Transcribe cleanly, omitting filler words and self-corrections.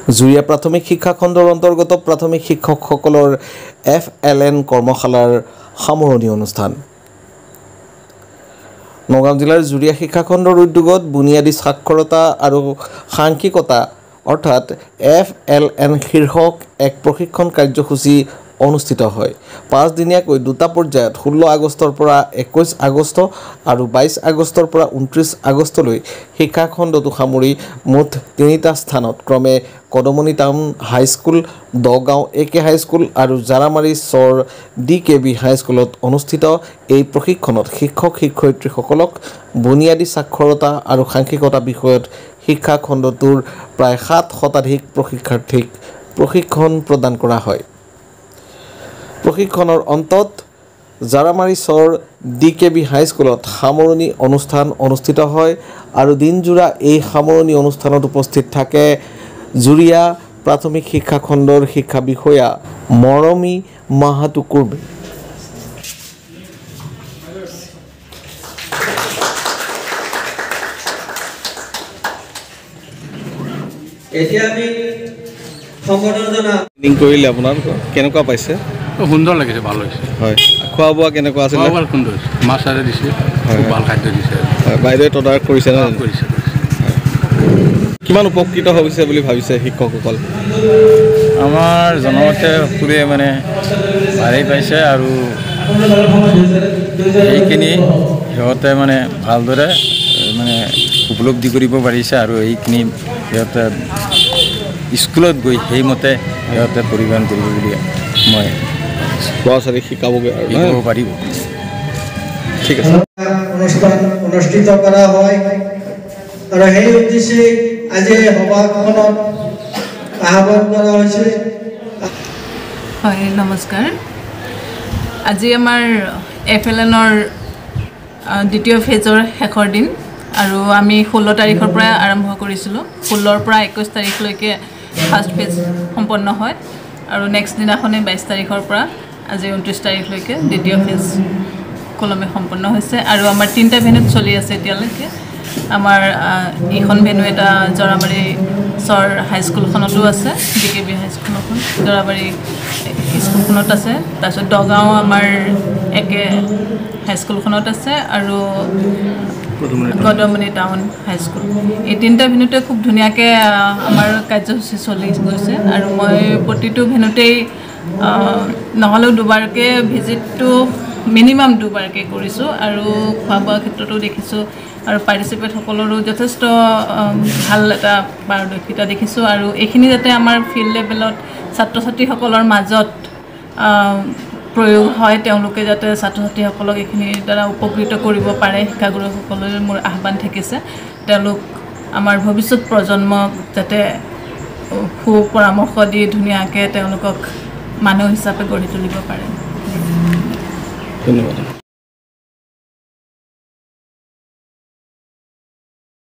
জুৰিয়া প্ৰাথমিক শিক্ষা খণ্ডৰ অন্তৰ্গত প্ৰাথমিক শিক্ষকসকলৰ FLN কৰ্মশালাৰ সামৰণি অনুষ্ঠান। নগাঁও জিলাৰ জুৰিয়া শিক্ষা খণ্ডৰ উদ্যোগত বুনিয়াদী সাক্ষৰতা আৰু সাংখ্যিকতা অৰ্থাৎ FLN শীৰ্ষক এক প্ৰশিক্ষণ কাৰ্যসূচী অনুষ্ঠিত হয়। 5 দিনীয়াকৈ দুটা পৰ্যায়ত 16 আগষ্টৰ পৰা 21 আগষ্ট আৰু 22 আগষ্টৰ পৰা 29 আগষ্টলৈ শিক্ষা খণ্ডটো সামৰি মুঠ 3টা স্থানত ক্ৰমে Kadamoni town high school, Dagaon AK high school আৰু জাৰামাৰী চৰ DKB হাইস্কুলত অনুষ্ঠিত এই প্ৰশিক্ষণত শিক্ষক-শিক্ষয়িত্ৰীসকলক বুনিয়াদী সাক্ষৰতা আৰু সাংখ্যিকতা বিষয়ত শিক্ষা খণ্ডটোৰ প্ৰায় 7 শতাধিক প্ৰশিক্ষাৰ্থীক প্ৰশিক্ষণ প্ৰদান কৰা হয়। প্ৰশিক্ষণৰ অন্তত জাৰামাৰী চৰ DKB হাইস্কুলত সামৰণি অনুষ্ঠান অনুষ্ঠিত হয় আৰু দিনজোৰা এই সামৰণি অনুষ্ঠানত উপস্থিত থাকে জুৰিয়া প্ৰাথমিক শিক্ষা খণ্ডৰ শিক্ষা বিষয়া মৰমী মাহাতো কুৰ্বে। এতিয়া আমি সংগঠনজনা কৰিলে আপোনাৰ কেনেকুৱা পাইছে? সুন্দৰ লাগিছে, ভাল হৈছে। হয়, খোৱা বোৱা কেনেকুৱা আছিল? খোৱা বোৱা সুন্দৰ হৈছে, মাছ আৰে দিছে, ভাল খাদ্য দিছে। হয়, বাইদেৱে তদাৰক কৰিছে ন? কৰিছে। কিমান উপকৃত হৈছে বুলি ভাবিছে শিক্ষকসকল? আমাৰ জনমতে সকলোৱে মানে ভালেই পাইছে আৰু এইখিনি সিহঁতে মানে ভালদৰে মানে উপলব্ধি কৰিব পাৰিছে আৰু এইখিনি সিহঁতে স্কুলত গৈ সেইমতে সিহঁতে পৰিৱহণ কৰিব বুলি মই ল'ৰা-ছোৱালীক শিকাবগৈ আৰু শিকাব পাৰিব। ঠিক আছে। অনুষ্ঠান অনুষ্ঠিত কৰা হয় আৰু সেই উদ্দেশ্যে আজি সভাখনত আহ্বান কৰা হৈছে। হয়, নমস্কাৰ। আজি আমাৰ FLNৰ দ্বিতীয় ফেজৰ শেষৰ দিন আৰু আমি 16 তাৰিখৰ পৰা আৰম্ভ কৰিছিলোঁ। 16ৰ পৰা 21 তাৰিখলৈকে ফাৰ্ষ্ট ফেজ সম্পন্ন হয় আৰু নেক্সট দিনাখনে 22 তাৰিখৰ পৰা আজি 29 তাৰিখলৈকে দ্বিতীয় ফেজ কলমে সম্পন্ন হৈছে আৰু আমাৰ 3টা ভেন্যুত চলি আছে এতিয়ালৈকে। আমাৰ এইখন ভেন্যু এটা জৰাবাৰী চৰ হাইস্কুলখনতো আছে, DKB হাইস্কুলখন জৰাবাৰী স্কুলখনত আছে, তাৰপিছত দগাঁও আমাৰ AK হাইস্কুলখনত আছে আৰু কদমনি টাউন হাইস্কুল। এই 3টা ভেন্যুতে খুব ধুনীয়াকৈ আমাৰ কাৰ্যসূচী চলি গৈছে আৰু মই প্ৰতিটো ভেন্যুতেই নহ'লেও দুবাৰকৈ ভিজিটটো মিনিমাম দুবাৰকৈ কৰিছোঁ আৰু খোৱা বোৱাৰ ক্ষেত্ৰতো দেখিছোঁ আৰু পাৰ্টিচিপেট সকলৰো যথেষ্ট ভাল এটা পাৰদৰ্শিতা দেখিছোঁ আৰু এইখিনি যাতে আমাৰ ফিল্ড লেভেলত ছাত্ৰ ছাত্ৰীসকলৰ মাজত প্ৰয়োগ হয়, তেওঁলোকে যাতে ছাত্ৰ ছাত্ৰীসকলক এইখিনিৰ দ্বাৰা উপকৃত কৰিব পাৰে, শিক্ষাগুৰুসকললৈ মোৰ আহ্বান থাকিছে। তেওঁলোক আমাৰ ভৱিষ্যত প্ৰজন্মক যাতে সু পৰামৰ্শ দি ধুনীয়াকৈ তেওঁলোকক মানুহ হিচাপে গঢ়ি তুলিব পাৰে। ধন্যবাদ।